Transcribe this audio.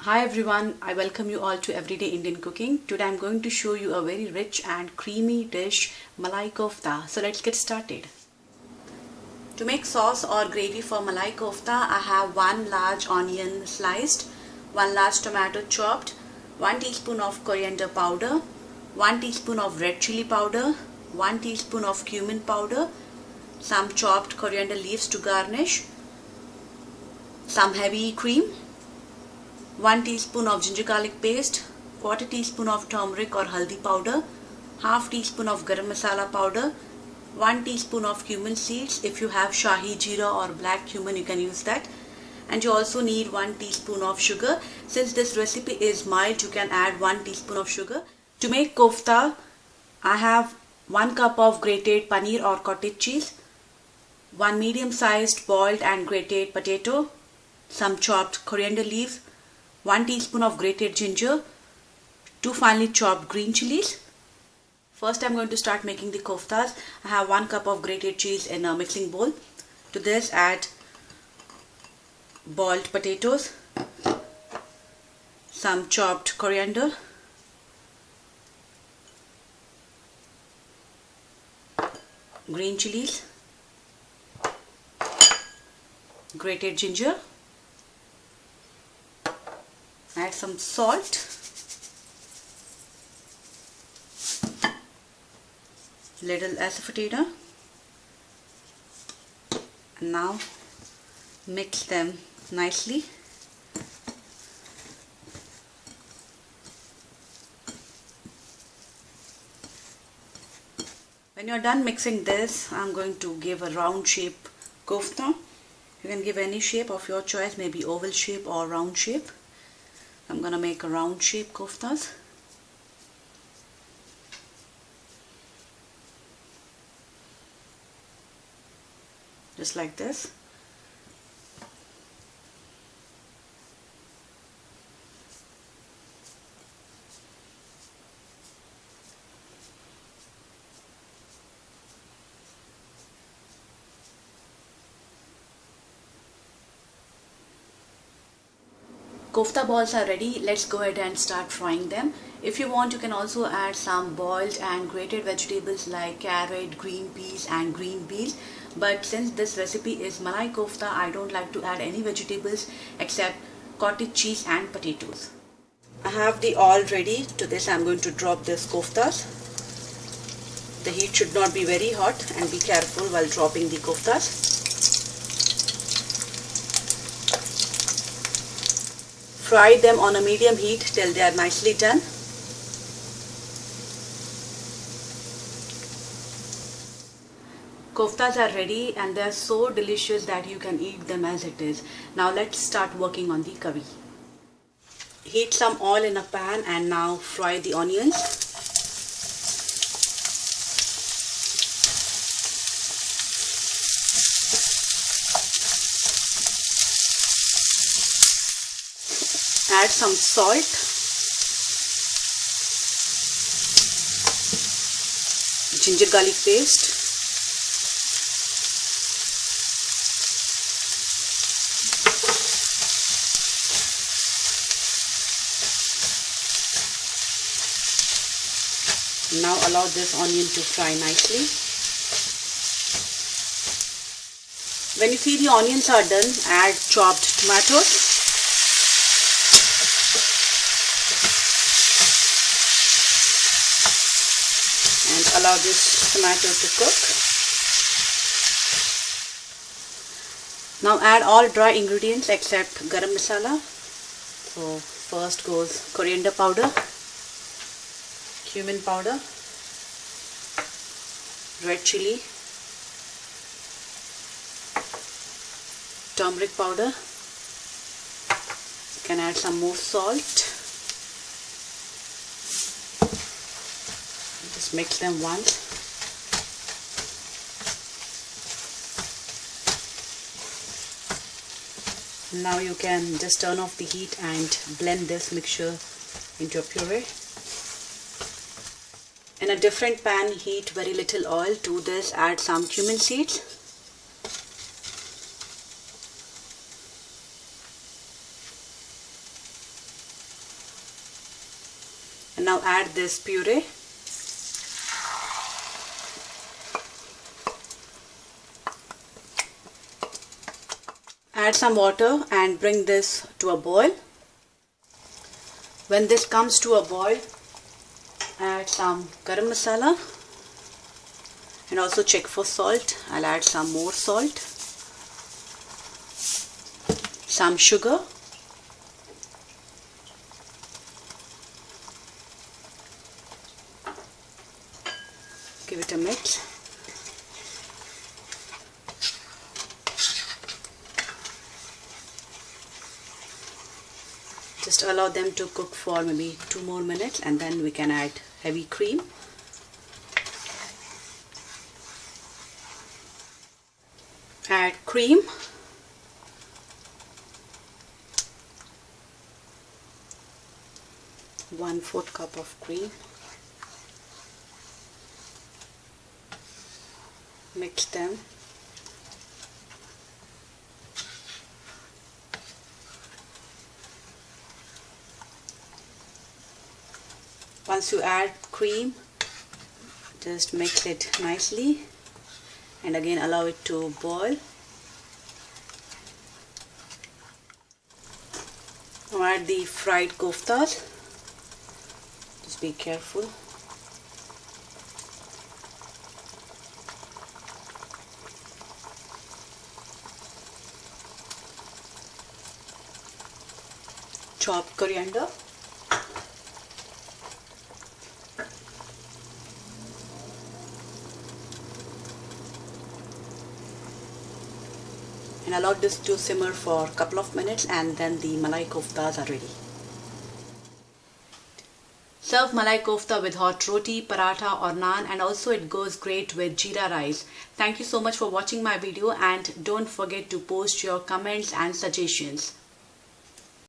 Hi everyone, I welcome you all to Everyday Indian Cooking. Today I'm going to show you a very rich and creamy dish, Malai Kofta. So let's get started. To make sauce or gravy for Malai Kofta, I have 1 large onion sliced, 1 large tomato chopped, 1 teaspoon of coriander powder, 1 teaspoon of red chili powder, 1 teaspoon of cumin powder, some chopped coriander leaves to garnish, some heavy cream, 1 teaspoon of ginger garlic paste, quarter teaspoon of turmeric or haldi powder, half teaspoon of garam masala powder, 1 teaspoon of cumin seeds. If you have shahi jeera or black cumin, you can use that. And you also need 1 teaspoon of sugar. Since this recipe is mild, you can add 1 teaspoon of sugar. To make kofta, I have 1 cup of grated paneer or cottage cheese, 1 medium-sized boiled and grated potato, some chopped coriander leaves, 1 teaspoon of grated ginger, 2 finely chopped green chilies. First I'm going to start making the koftas. I have 1 cup of grated cheese in a mixing bowl. To this add boiled potatoes, some chopped coriander, green chilies, grated ginger, add some salt, little asafoetida, and now mix them nicely. When you are done mixing this, I'm going to give a round shape kofta. You can give any shape of your choice, maybe oval shape or round shape. I'm going to make a round shape koftas. Just like this. Kofta balls are ready. Let's go ahead and start frying them. If you want, you can also add some boiled and grated vegetables like carrot, green peas and green beans. But since this recipe is Malai Kofta, I don't like to add any vegetables except cottage cheese and potatoes. I have the oil ready. To this I'm going to drop this koftas. The heat should not be very hot, and be careful while dropping the koftas. Fry them on a medium heat till they are nicely done. Koftas are ready and they are so delicious that you can eat them as it is. Now let's start working on the curry. Heat some oil in a pan and now fry the onions. Add some salt, ginger garlic paste, now allow this onion to fry nicely. When you see the onions are done, add chopped tomatoes. And allow this tomato to cook. Now add all dry ingredients except garam masala. So first goes coriander powder, cumin powder, red chili, turmeric powder. You can add some more salt. Just mix them once. Now you can just turn off the heat and blend this mixture into a puree. In a different pan, heat very little oil. To this, add some cumin seeds. And now add this puree. Add some water and bring this to a boil. When this comes to a boil, add some garam masala and also check for salt. I'll add some more salt, some sugar, give it a mix. Just allow them to cook for maybe 2 more minutes and then we can add heavy cream. Add cream. One-fourth cup of cream. Mix them. Once you add cream, just mix it nicely and again allow it to boil. Now add the fried koftas. Just be careful. Chopped coriander. And allow this to simmer for a couple of minutes and then the malai koftas are ready. Serve malai kofta with hot roti, paratha or naan, and also it goes great with jeera rice. Thank you so much for watching my video and don't forget to post your comments and suggestions.